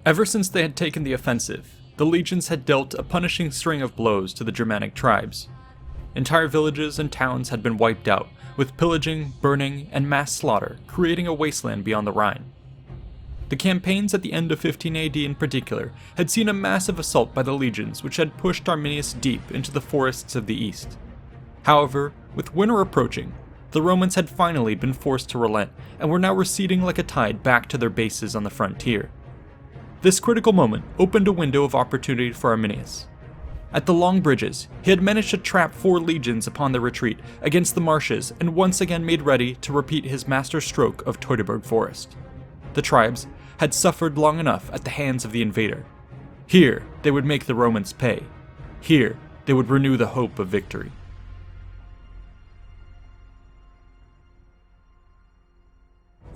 Ever since they had taken the offensive, the legions had dealt a punishing string of blows to the Germanic tribes. Entire villages and towns had been wiped out, with pillaging, burning, and mass slaughter creating a wasteland beyond the Rhine. The campaigns at the end of 15 AD in particular had seen a massive assault by the legions which had pushed Arminius deep into the forests of the east. However, with winter approaching, the Romans had finally been forced to relent and were now receding like a tide back to their bases on the frontier. This critical moment opened a window of opportunity for Arminius. At the long bridges, he had managed to trap 4 legions upon their retreat against the marshes and once again made ready to repeat his master stroke of Teutoburg Forest. The tribes had suffered long enough at the hands of the invader. Here, they would make the Romans pay. Here, they would renew the hope of victory.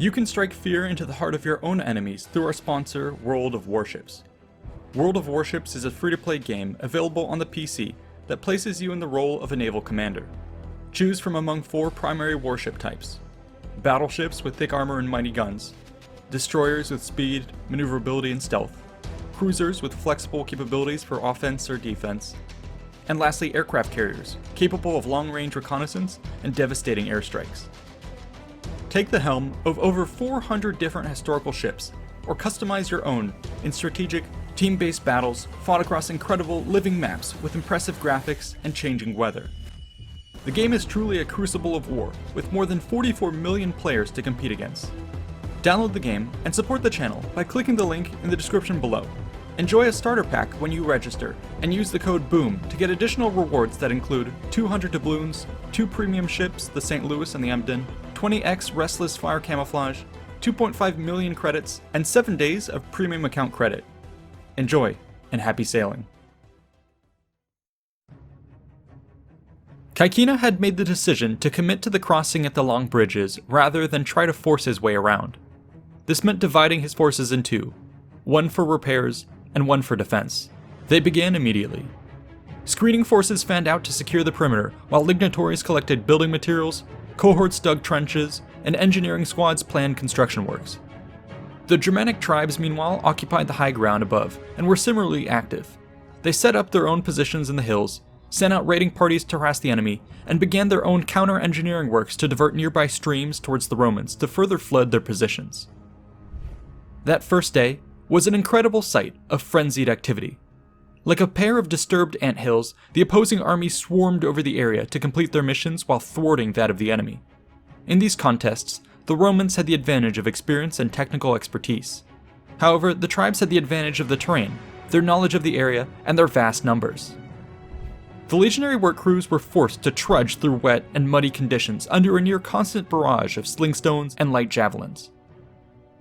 You can strike fear into the heart of your own enemies through our sponsor, World of Warships. World of Warships is a free-to-play game available on the PC that places you in the role of a naval commander. Choose from among 4 primary warship types: battleships with thick armor and mighty guns, destroyers with speed, maneuverability, and stealth, cruisers with flexible capabilities for offense or defense, and lastly aircraft carriers, capable of long-range reconnaissance and devastating airstrikes. Take the helm of over 400 different historical ships, or customize your own in strategic, team-based battles fought across incredible living maps with impressive graphics and changing weather. The game is truly a crucible of war, with more than 44 million players to compete against. Download the game and support the channel by clicking the link in the description below. Enjoy a starter pack when you register, and use the code BOOM to get additional rewards that include 200 doubloons, 2 premium ships, the St. Louis and the Emden, 20x Restless fire camouflage, 2.5 million credits, and 7 days of premium account credit. Enjoy, and happy sailing. Caecina had made the decision to commit to the crossing at the long bridges rather than try to force his way around. This meant dividing his forces in 2, one for repairs and one for defense. They began immediately. Screening forces fanned out to secure the perimeter, while lignatories collected building materials, cohorts dug trenches, and engineering squads planned construction works. The Germanic Tribes, meanwhile, occupied the high ground above, and were similarly active. They set up their own positions in the hills, sent out raiding parties to harass the enemy, and began their own counter-engineering works to divert nearby streams towards the Romans to further flood their positions. That first day was an incredible sight of frenzied activity. Like a pair of disturbed anthills, the opposing armies swarmed over the area to complete their missions while thwarting that of the enemy. In these contests, the Romans had the advantage of experience and technical expertise. However, the tribes had the advantage of the terrain, their knowledge of the area, and their vast numbers. The legionary work crews were forced to trudge through wet and muddy conditions under a near constant barrage of slingstones and light javelins.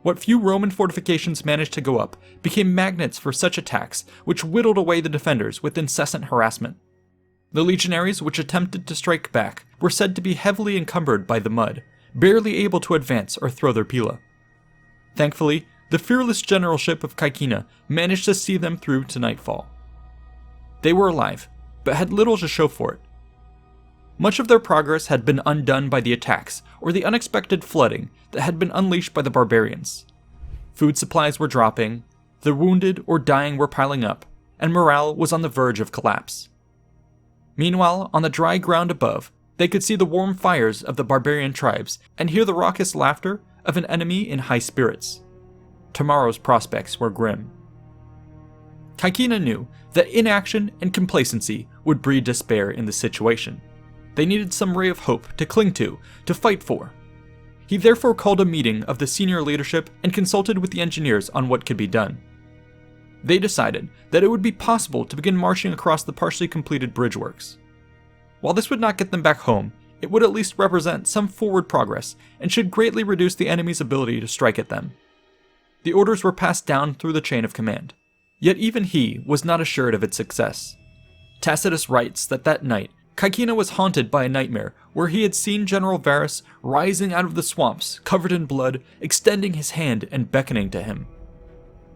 What few Roman fortifications managed to go up became magnets for such attacks, which whittled away the defenders with incessant harassment. The legionaries which attempted to strike back were said to be heavily encumbered by the mud, barely able to advance or throw their pila. Thankfully, the fearless generalship of Caecina managed to see them through to nightfall. They were alive, but had little to show for it. Much of their progress had been undone by the attacks or the unexpected flooding that had been unleashed by the barbarians. Food supplies were dropping, the wounded or dying were piling up, and morale was on the verge of collapse. Meanwhile, on the dry ground above, they could see the warm fires of the barbarian tribes and hear the raucous laughter of an enemy in high spirits. Tomorrow's prospects were grim. Caecina knew that inaction and complacency would breed despair in the situation. They needed some ray of hope to cling to fight for. He therefore called a meeting of the senior leadership and consulted with the engineers on what could be done. They decided that it would be possible to begin marching across the partially completed bridge works. While this would not get them back home, it would at least represent some forward progress and should greatly reduce the enemy's ability to strike at them. The orders were passed down through the chain of command, yet even he was not assured of its success. Tacitus writes that night, Caecina was haunted by a nightmare where he had seen General Varus rising out of the swamps, covered in blood, extending his hand and beckoning to him.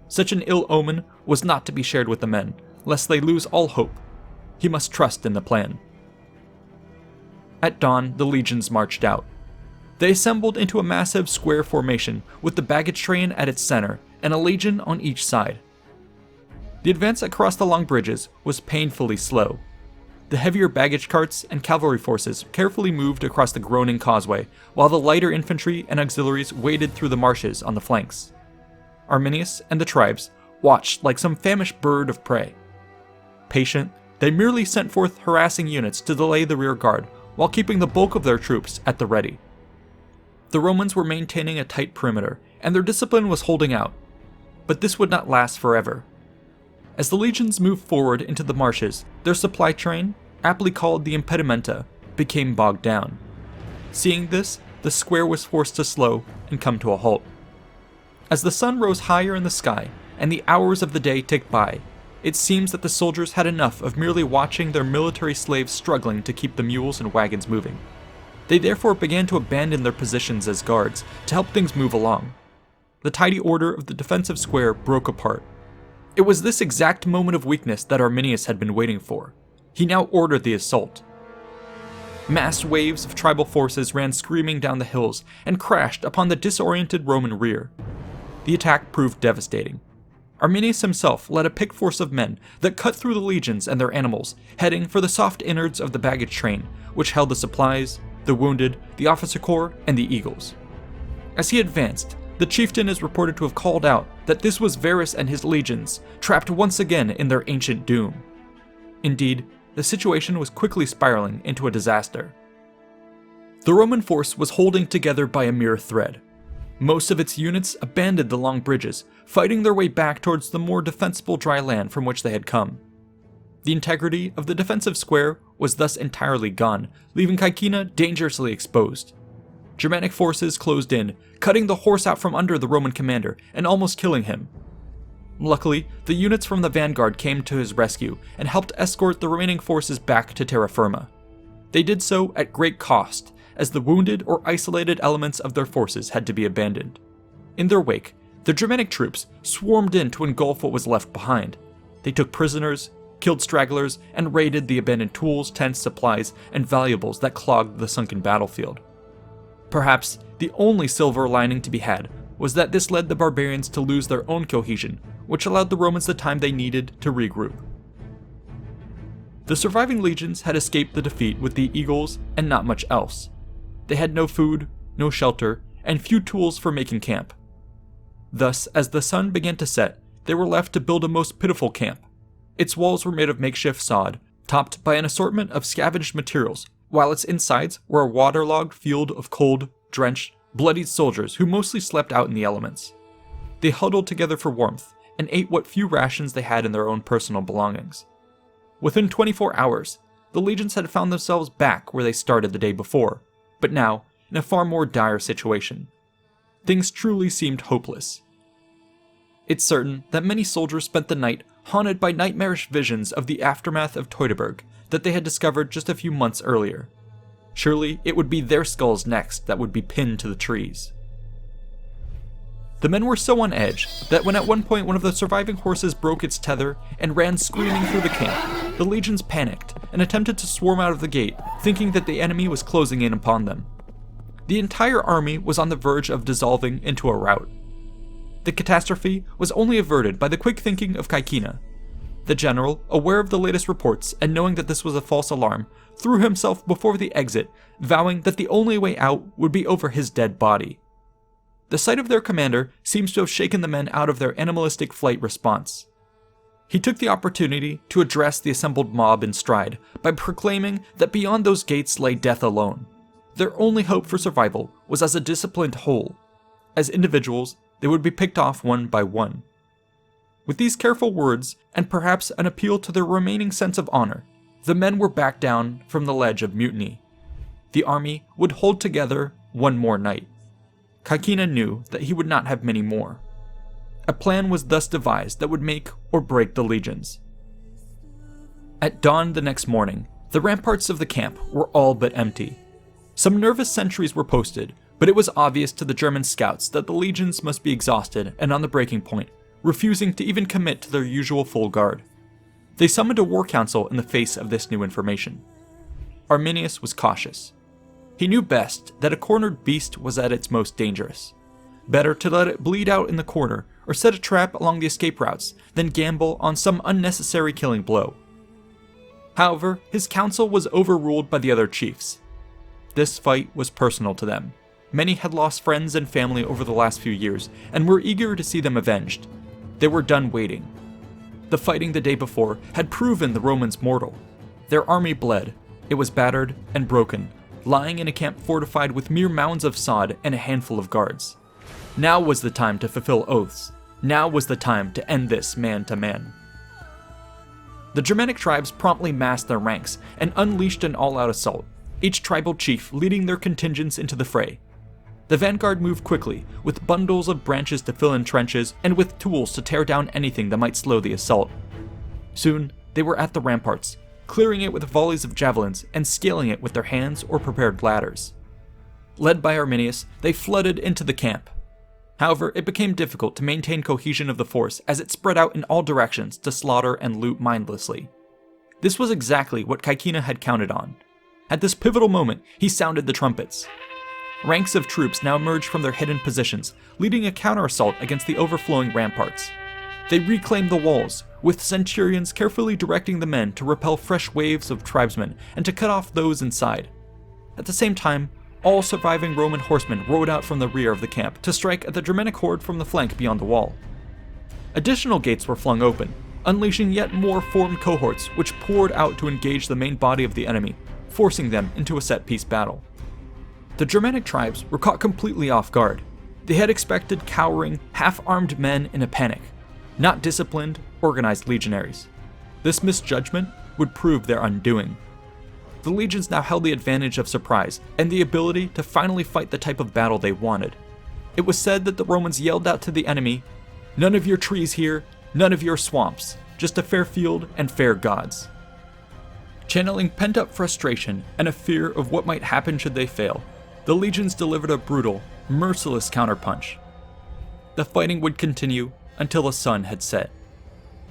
Such an ill omen was not to be shared with the men, lest they lose all hope. He must trust in the plan. At dawn, the legions marched out. They assembled into a massive square formation with the baggage train at its center and a legion on each side. The advance across the long bridges was painfully slow. The heavier baggage carts and cavalry forces carefully moved across the groaning causeway, while the lighter infantry and auxiliaries waded through the marshes on the flanks. Arminius and the tribes watched like some famished bird of prey. Patient, they merely sent forth harassing units to delay the rear guard, while keeping the bulk of their troops at the ready. The Romans were maintaining a tight perimeter, and their discipline was holding out. But this would not last forever. As the legions moved forward into the marshes, their supply train, aptly called the impedimenta, became bogged down. Seeing this, the square was forced to slow and come to a halt. As the sun rose higher in the sky and the hours of the day ticked by, it seems that the soldiers had enough of merely watching their military slaves struggling to keep the mules and wagons moving. They therefore began to abandon their positions as guards to help things move along. The tidy order of the defensive square broke apart. It was this exact moment of weakness that Arminius had been waiting for. He now ordered the assault. Massed waves of tribal forces ran screaming down the hills and crashed upon the disoriented Roman rear. The attack proved devastating. Arminius himself led a picked force of men that cut through the legions and their animals, heading for the soft innards of the baggage train, which held the supplies, the wounded, the officer corps, and the eagles. As he advanced, the chieftain is reported to have called out that this was Varus and his legions, trapped once again in their ancient doom. Indeed, the situation was quickly spiraling into a disaster. The Roman force was holding together by a mere thread. Most of its units abandoned the long bridges, fighting their way back towards the more defensible dry land from which they had come. The integrity of the defensive square was thus entirely gone, leaving Caecina dangerously exposed. Germanic forces closed in, cutting the horse out from under the Roman commander and almost killing him. Luckily, the units from the vanguard came to his rescue and helped escort the remaining forces back to terra firma. They did so at great cost, as the wounded or isolated elements of their forces had to be abandoned. In their wake, the Germanic troops swarmed in to engulf what was left behind. They took prisoners, killed stragglers, and raided the abandoned tools, tents, supplies, and valuables that clogged the sunken battlefield. Perhaps the only silver lining to be had was that this led the barbarians to lose their own cohesion, which allowed the Romans the time they needed to regroup. The surviving legions had escaped the defeat with the eagles and not much else. They had no food, no shelter, and few tools for making camp. Thus, as the sun began to set, they were left to build a most pitiful camp. Its walls were made of makeshift sod, topped by an assortment of scavenged materials, while its insides were a waterlogged field of cold, drenched, bloodied soldiers who mostly slept out in the elements. They huddled together for warmth and ate what few rations they had in their own personal belongings. Within 24 hours, the legions had found themselves back where they started the day before, but now in a far more dire situation. Things truly seemed hopeless. It's certain that many soldiers spent the night haunted by nightmarish visions of the aftermath of Teutoburg that they had discovered just a few months earlier. Surely it would be their skulls next that would be pinned to the trees. The men were so on edge that when at one point one of the surviving horses broke its tether and ran screaming through the camp, the legions panicked and attempted to swarm out of the gate, thinking that the enemy was closing in upon them. The entire army was on the verge of dissolving into a rout. The catastrophe was only averted by the quick thinking of Caecina. The general, aware of the latest reports and knowing that this was a false alarm, threw himself before the exit, vowing that the only way out would be over his dead body. The sight of their commander seems to have shaken the men out of their animalistic flight response. He took the opportunity to address the assembled mob in stride by proclaiming that beyond those gates lay death alone. Their only hope for survival was as a disciplined whole. As individuals, they would be picked off one by one. With these careful words, and perhaps an appeal to their remaining sense of honor, the men were backed down from the ledge of mutiny. The army would hold together one more night. Caecina knew that he would not have many more. A plan was thus devised that would make or break the legions. At dawn the next morning, the ramparts of the camp were all but empty. Some nervous sentries were posted, but it was obvious to the German scouts that the legions must be exhausted and on the breaking point, refusing to even commit to their usual full guard. They summoned a war council in the face of this new information. Arminius was cautious. He knew best that a cornered beast was at its most dangerous. Better to let it bleed out in the corner, or set a trap along the escape routes, then gamble on some unnecessary killing blow. However, his counsel was overruled by the other chiefs. This fight was personal to them. Many had lost friends and family over the last few years, and were eager to see them avenged. They were done waiting. The fighting the day before had proven the Romans mortal. Their army bled. It was battered and broken, lying in a camp fortified with mere mounds of sod and a handful of guards. Now was the time to fulfill oaths. Now was the time to end this man to man. The Germanic tribes promptly massed their ranks and unleashed an all-out assault, each tribal chief leading their contingents into the fray. The vanguard moved quickly, with bundles of branches to fill in trenches and with tools to tear down anything that might slow the assault. Soon, they were at the ramparts, clearing it with volleys of javelins and scaling it with their hands or prepared ladders. Led by Arminius, they flooded into the camp. However, it became difficult to maintain cohesion of the force as it spread out in all directions to slaughter and loot mindlessly. This was exactly what Caecina had counted on. At this pivotal moment, he sounded the trumpets. Ranks of troops now emerged from their hidden positions, leading a counter-assault against the overflowing ramparts. They reclaimed the walls, with centurions carefully directing the men to repel fresh waves of tribesmen and to cut off those inside. At the same time, all surviving Roman horsemen rode out from the rear of the camp to strike at the Germanic horde from the flank beyond the wall. Additional gates were flung open, unleashing yet more formed cohorts which poured out to engage the main body of the enemy, forcing them into a set-piece battle. The Germanic tribes were caught completely off guard. They had expected cowering, half-armed men in a panic, not disciplined, organized legionaries. This misjudgment would prove their undoing. The legions now held the advantage of surprise and the ability to finally fight the type of battle they wanted. It was said that the Romans yelled out to the enemy, "None of your trees here, none of your swamps, just a fair field and fair gods." Channeling pent-up frustration and a fear of what might happen should they fail, the legions delivered a brutal, merciless counterpunch. The fighting would continue until the sun had set.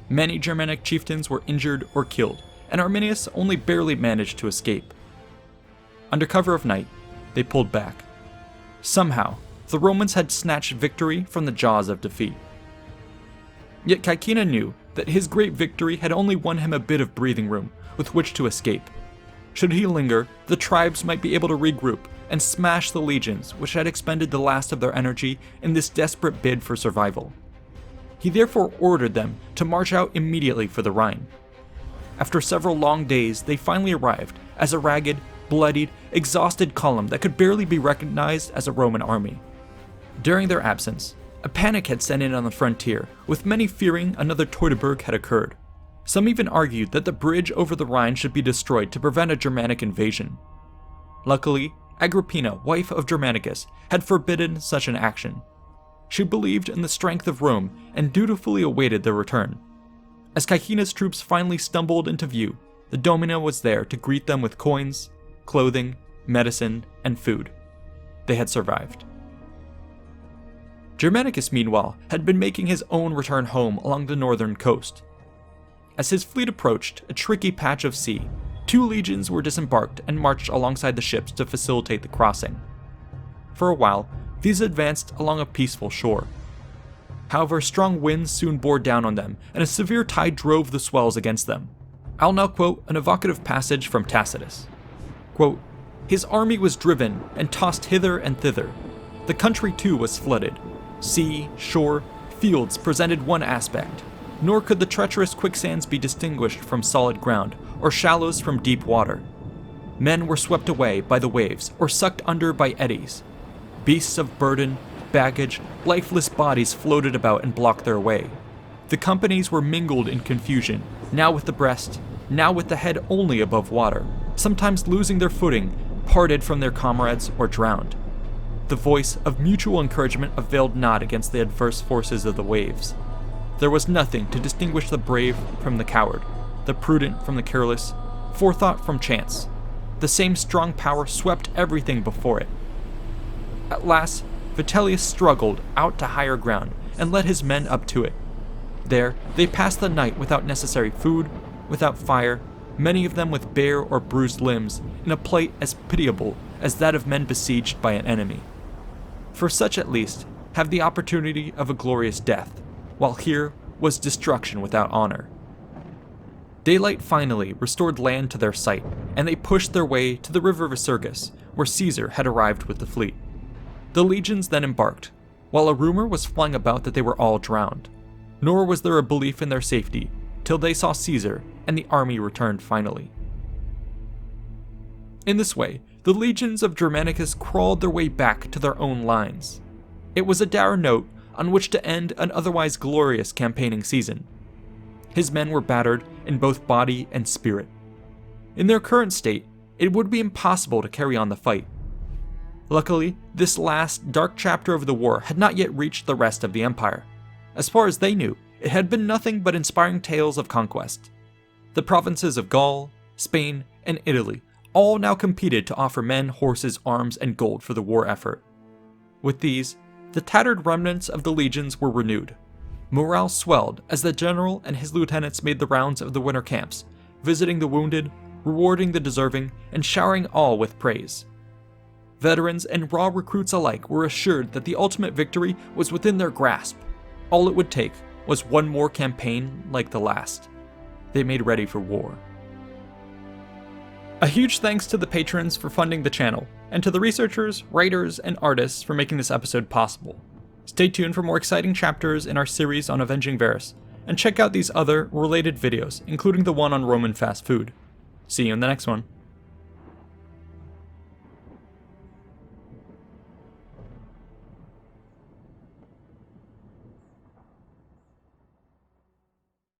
Many Germanic chieftains were injured or killed, and Arminius only barely managed to escape. Under cover of night, they pulled back. Somehow, the Romans had snatched victory from the jaws of defeat. Yet Caecina knew that his great victory had only won him a bit of breathing room with which to escape. Should he linger, the tribes might be able to regroup and smash the legions which had expended the last of their energy in this desperate bid for survival. He therefore ordered them to march out immediately for the Rhine. After several long days, they finally arrived as a ragged, bloodied, exhausted column that could barely be recognized as a Roman army. During their absence, a panic had set in on the frontier, with many fearing another Teutoburg had occurred. Some even argued that the bridge over the Rhine should be destroyed to prevent a Germanic invasion. Luckily, Agrippina, wife of Germanicus, had forbidden such an action. She believed in the strength of Rome and dutifully awaited their return. As Caecina's troops finally stumbled into view, the Domina was there to greet them with coins, clothing, medicine, and food. They had survived. Germanicus, meanwhile, had been making his own return home along the northern coast. As his fleet approached a tricky patch of sea, 2 legions were disembarked and marched alongside the ships to facilitate the crossing. For a while, these advanced along a peaceful shore. However, strong winds soon bore down on them, and a severe tide drove the swells against them. I'll now quote an evocative passage from Tacitus. Quote, "His army was driven and tossed hither and thither. The country too was flooded. Sea, shore, fields presented one aspect, nor could the treacherous quicksands be distinguished from solid ground, or shallows from deep water. Men were swept away by the waves, or sucked under by eddies. Beasts of burden, baggage, lifeless bodies floated about and blocked their way. The companies were mingled in confusion, now with the breast, now with the head only above water, sometimes losing their footing, parted from their comrades, or drowned. The voice of mutual encouragement availed not against the adverse forces of the waves. There was nothing to distinguish the brave from the coward, the prudent from the careless, forethought from chance. The same strong power swept everything before it. At last, Vitellius struggled out to higher ground and led his men up to it. There, they passed the night without necessary food, without fire, many of them with bare or bruised limbs, in a plight as pitiable as that of men besieged by an enemy. For such at least have the opportunity of a glorious death, while here was destruction without honor. Daylight finally restored land to their sight, and they pushed their way to the river Visurgis, where Caesar had arrived with the fleet. The legions then embarked, while a rumor was flying about that they were all drowned. Nor was there a belief in their safety, till they saw Caesar and the army returned finally. In this way, the legions of Germanicus crawled their way back to their own lines. It was a dour note on which to end an otherwise glorious campaigning season. His men were battered in both body and spirit. In their current state, it would be impossible to carry on the fight. Luckily, this last dark chapter of the war had not yet reached the rest of the empire. As far as they knew, it had been nothing but inspiring tales of conquest. The provinces of Gaul, Spain, and Italy all now competed to offer men, horses, arms, and gold for the war effort. With these, the tattered remnants of the legions were renewed. Morale swelled as the general and his lieutenants made the rounds of the winter camps, visiting the wounded, rewarding the deserving, and showering all with praise. Veterans and raw recruits alike were assured that the ultimate victory was within their grasp. All it would take was one more campaign like the last. They made ready for war. A huge thanks to the patrons for funding the channel, and to the researchers, writers, and artists for making this episode possible. Stay tuned for more exciting chapters in our series on Avenging Varus, and check out these other related videos, including the one on Roman fast food. See you in the next one.